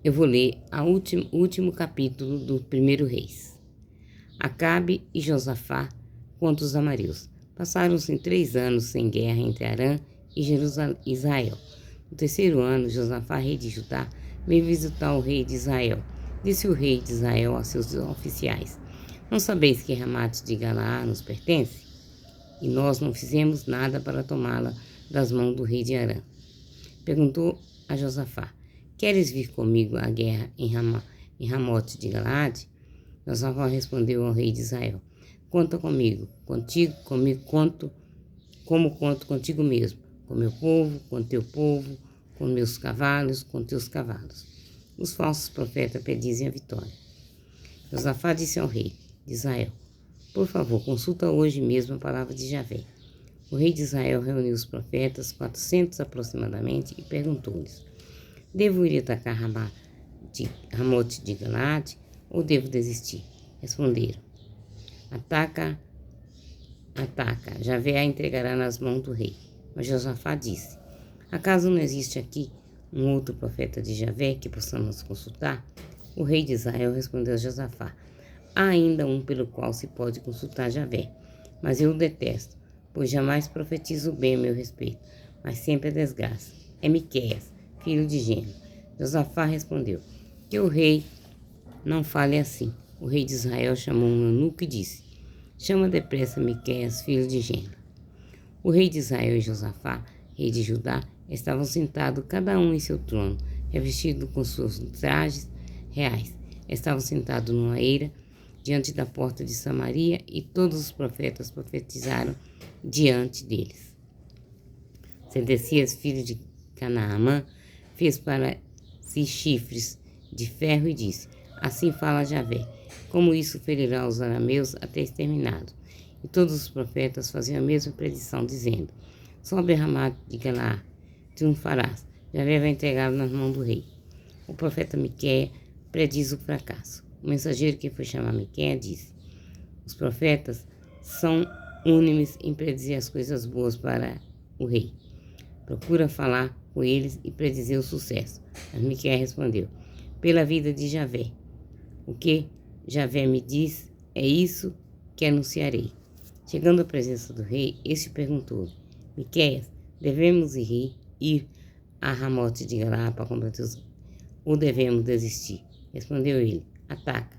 eu vou ler o último capítulo do 1º Reis. Acabe e Josafá contra os amareus. Passaram-se 3 anos sem guerra entre Arã e Israel. No 3º ano, Josafá, rei de Judá, veio visitar o rei de Israel. Disse o rei de Israel a seus oficiais: não sabeis que Ramate de Galaad nos pertence? E nós não fizemos nada para tomá-la das mãos do rei de Arã. Perguntou a Josafá: queres vir comigo à guerra em Ramote de Galaad? Josafá respondeu ao rei de Israel: conta comigo, como conto contigo mesmo, com meu povo, com teu povo, com meus cavalos, com teus cavalos. Os falsos profetas pedizem a vitória. Josafá disse ao rei de Israel: por favor, consulta hoje mesmo a palavra de Javé. O rei de Israel reuniu os profetas, 400 aproximadamente, e perguntou-lhes: devo ir atacar Ramote de Galaad ou devo desistir? Responderam: ataca, Javé a entregará nas mãos do rei. Mas Josafá disse: acaso não existe aqui um outro profeta de Javé que possamos consultar? O rei de Israel respondeu a Josafá: há ainda um pelo qual se pode consultar Javé, mas eu o detesto, pois jamais profetizo bem a meu respeito, mas sempre a desgraça. É Miqueias, filho de Gêmeo. Josafá respondeu: que o rei não fale assim. O rei de Israel chamou um eunuco e disse: chama depressa Miqueias, filho de Gêmeo. O rei de Israel e Josafá, rei de Judá, estavam sentados cada um em seu trono, revestidos com seus trajes reais. Estavam sentados numa eira, diante da porta de Samaria, e todos os profetas profetizaram diante deles. Sedecias, filho de Canaamã, fez para si chifres de ferro e disse: assim fala Javé, como isso ferirá os arameus até exterminados. E todos os profetas faziam a mesma predição, dizendo: sobe a Ramate de Galaad, triunfarás, Javé vai entregá-lo nas mãos do rei. O profeta Miqueias prediz o fracasso. O mensageiro que foi chamar Miqueias disse: os profetas são únimes em predizer as coisas boas para o rei. Procura falar com eles e predizer o sucesso. Mas Miqueias respondeu: pela vida de Javé, o que Javé me diz é isso que anunciarei. Chegando à presença do rei, este perguntou-lhe: Miqueias, devemos ir a Ramote de Galaad para combater ou devemos desistir? Respondeu ele: ataca,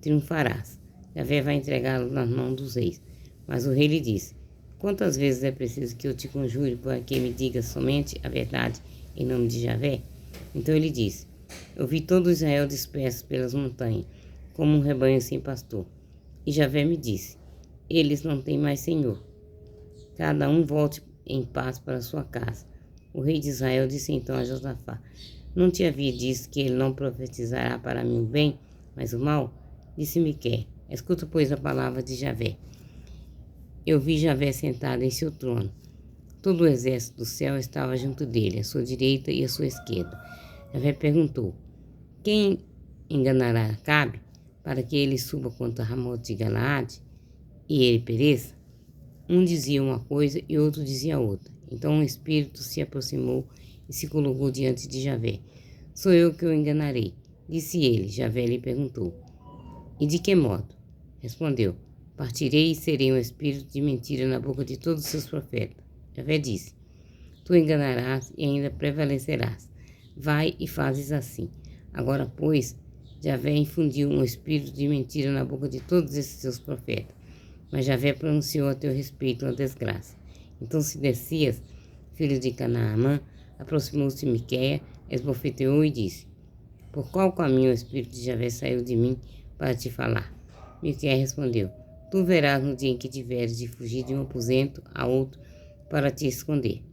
triunfarás. Javé vai entregá-lo nas mãos dos reis. Mas o rei lhe disse: quantas vezes é preciso que eu te conjure para que me digas somente a verdade em nome de Javé? Então ele disse: eu vi todo Israel disperso pelas montanhas, como um rebanho sem pastor. E Javé me disse: eles não têm mais senhor. Cada um volte em paz para sua casa. O rei de Israel disse então a Josafá: não te havia dito que ele não profetizará para mim o bem, mas o mal? Disse Miqueias: escuta, pois, a palavra de Javé. Eu vi Javé sentado em seu trono. Todo o exército do céu estava junto dele, à sua direita e à sua esquerda. Javé perguntou: quem enganará Acabe, para que ele suba contra Ramote de Galaad e ele pereça? Um dizia uma coisa e outro dizia outra. Então um espírito se aproximou e se colocou diante de Javé. Sou eu que o enganarei, disse ele. Javé lhe perguntou: e de que modo? Respondeu: partirei e serei um espírito de mentira na boca de todos os seus profetas. Javé disse: tu enganarás e ainda prevalecerás. Vai e fazes assim. Agora, pois, Javé infundiu um espírito de mentira na boca de todos esses seus profetas. Mas Javé pronunciou a teu respeito uma desgraça. Então Sedecias, filho de Canaamã, aproximou-se de Miqueias, esbofeteou e disse: por qual caminho o espírito de Javé saiu de mim para te falar? Miqueias respondeu: tu verás no dia em que tiveres de fugir de um aposento a outro para te esconder.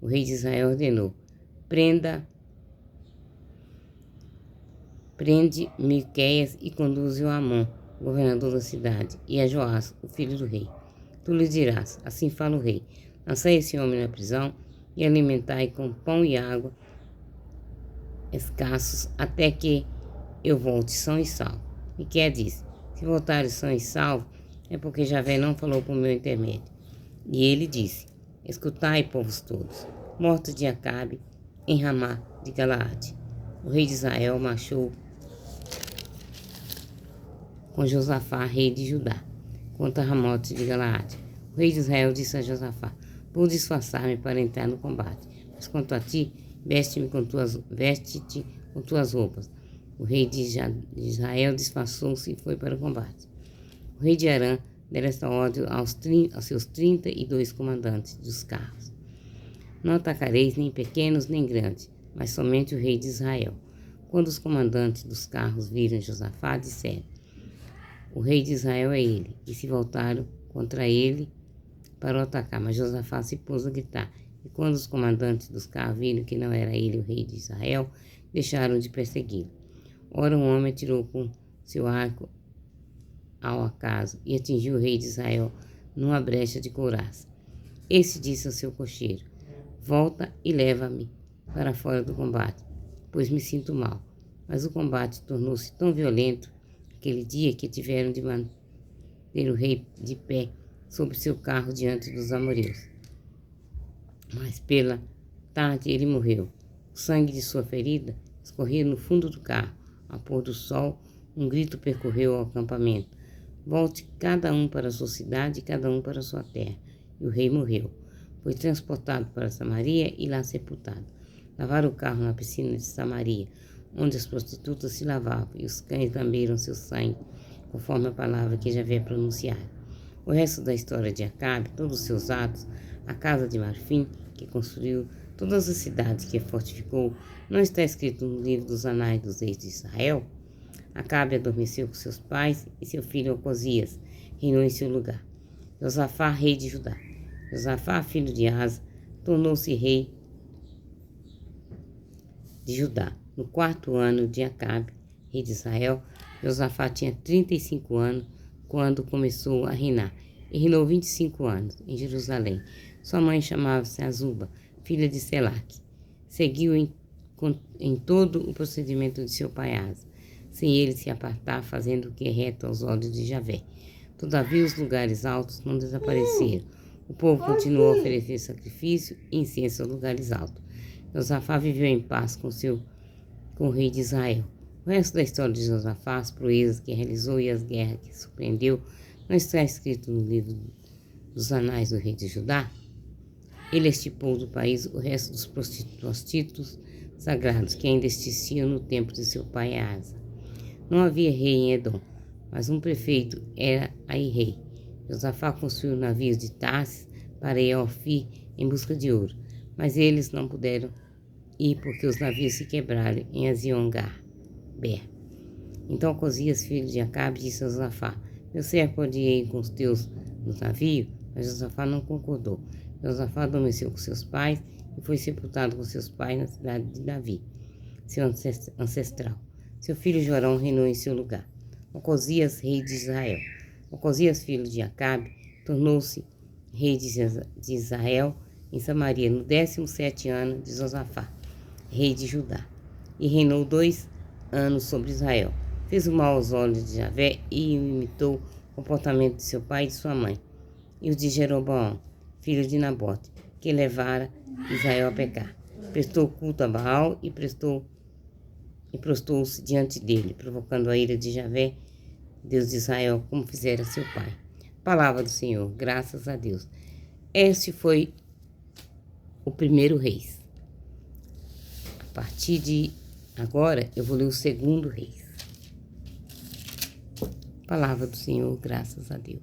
O rei de Israel ordenou: prende Miqueias e conduze-o a Amon, governador da cidade, e a Joás, o filho do rei. Tu lhe dirás: assim fala o rei, lançai esse homem na prisão e alimentai com pão e água escassos até que eu volte são e salvo. Miqueias disse: se voltares são e salvo, é porque Javé não falou por meu intermédio. E ele disse: escutai, povos todos, morto de Acabe em Ramá de Galaad. o rei de Israel marchou com Josafá, rei de Judá, contra Ramote de Galaade. O rei de Israel disse a Josafá: vou disfarçar-me para entrar no combate, mas quanto a ti, veste-te com tuas roupas. O rei de Israel disfarçou-se e foi para o combate. O rei de Arã dera esta ordem aos seus 32 comandantes dos carros: não atacareis nem pequenos nem grandes, mas somente o rei de Israel. Quando os comandantes dos carros viram Josafá, disseram: o rei de Israel é ele, e se voltaram contra ele para o atacar. Mas Josafá se pôs a gritar, e quando os comandantes dos carros viram que não era ele o rei de Israel, deixaram de persegui-lo. Ora, um homem atirou com seu arco ao acaso e atingiu o rei de Israel numa brecha de couraça. Esse disse ao seu cocheiro: volta e leva-me para fora do combate, pois me sinto mal. Mas o combate tornou-se tão violento aquele dia que tiveram de manter o rei de pé sobre seu carro diante dos amorreus. Mas pela tarde ele morreu. O sangue de sua ferida escorria no fundo do carro. Ao pôr do sol, um grito percorreu o acampamento: volte cada um para sua cidade e cada um para sua terra. E o rei morreu. Foi transportado para Samaria e lá sepultado. Lavaram o carro na piscina de Samaria, onde as prostitutas se lavavam, e os cães lamberam seu sangue, conforme a palavra que já havia pronunciado. O resto da história de Acabe, todos os seus atos, a casa de marfim que construiu, todas as cidades que fortificou, não está escrito no livro dos anais dos reis de Israel? Acabe adormeceu com seus pais e seu filho Ocosias reinou em seu lugar. Josafá, rei de Judá. Josafá, filho de Asa, tornou-se rei de Judá. No 4º ano de Acabe, rei de Israel, Josafá tinha 35 anos quando começou a reinar, e reinou 25 anos em Jerusalém. Sua mãe chamava-se Azuba, filha de Selaque. Seguiu em todo o procedimento de seu pai Asa, sem ele se apartar, fazendo o que é reto aos olhos de Javé. Todavia os lugares altos não desapareceram. O povo continuou a oferecer sacrifício e incenso aos lugares altos. Josafá viveu em paz com o rei de Israel. O resto da história de Josafá, as proezas que realizou e as guerras que surpreendeu, não está escrito no livro dos anais do rei de Judá? Ele extirpou do país o resto dos prostitutos sagrados que ainda existiam no tempo de seu pai Asa. Não havia rei em Edom, mas um prefeito era aí rei. Josafá construiu navios de Tarsis para ir ao Ofir em busca de ouro, mas eles não puderam ir porque os navios se quebraram em Ezion-Geber. Então Ocosias, filho de Acabe, disse a Josafá: meu servo pode ir com os teus no navio? Mas Josafá não concordou. Josafá adormeceu com seus pais e foi sepultado com seus pais na cidade de Davi, seu ancestral. Seu filho Jorão reinou em seu lugar. Ocosias, rei de Israel. Ocosias, filho de Acabe, tornou-se rei de Israel em Samaria no 17º ano de Josafá, rei de Judá, e reinou 2 anos sobre Israel. Fez o mal aos olhos de Javé e imitou o comportamento de seu pai e de sua mãe, e o de Jeroboão, filho de Nabote, que levara Israel a pecar. Prestou culto a Baal e prostou-se diante dele, provocando a ira de Javé, Deus de Israel, como fizera seu pai. Palavra do Senhor, graças a Deus. Este foi o primeiro Reis. A partir de agora, eu vou ler o 2º Reis. Palavra do Senhor, graças a Deus.